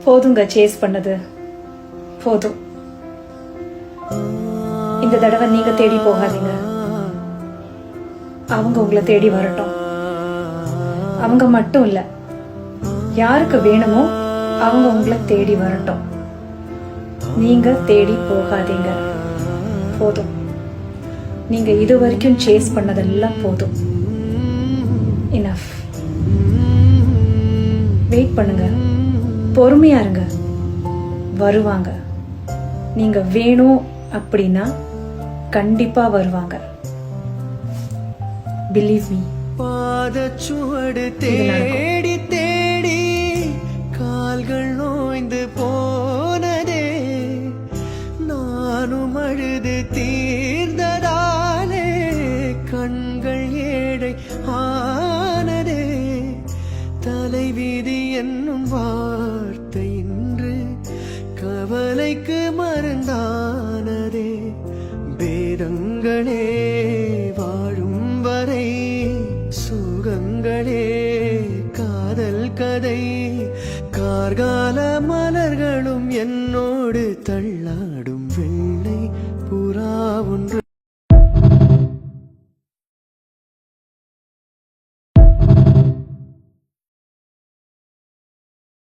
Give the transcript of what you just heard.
போதுங்க சேஸ் பண்ணது, போதும். இந்த தடவை நீங்க தேடி போகாதீங்க, அவங்க உங்களை தேடி வரட்டும். அவங்க மட்டும் இல்ல, யாருக்கு வேணுமோ அவங்க உங்களை தேடி வரட்டும். நீங்க தேடி போகாதீங்க, போதும். நீங்க இது வரைக்கும் சேஸ் பண்ணதெல்லாம் போதும். இனஃப். வெயிட் பண்ணுங்க, பொறுமையா இருங்க, வருவாங்க. நீங்க வேணும் அப்படின்னா கண்டிப்பா வருவாங்க. Believe me. பாதச்சுவடு தேடி தேடி கால்கள் நோய்ந்து போனதே, நானும் அழுது தீர்ந்ததாலே கண்கள் ஏழை ஆனதே. தலைவிதி என்னும் வார்த்தை இன்று கவலைக்கு மருந்தானதே. பேதங்களே வாழும் வரை சுகங்களே காதல் கதை. கார்கால மலர்களும் என்னோடு தள்ளா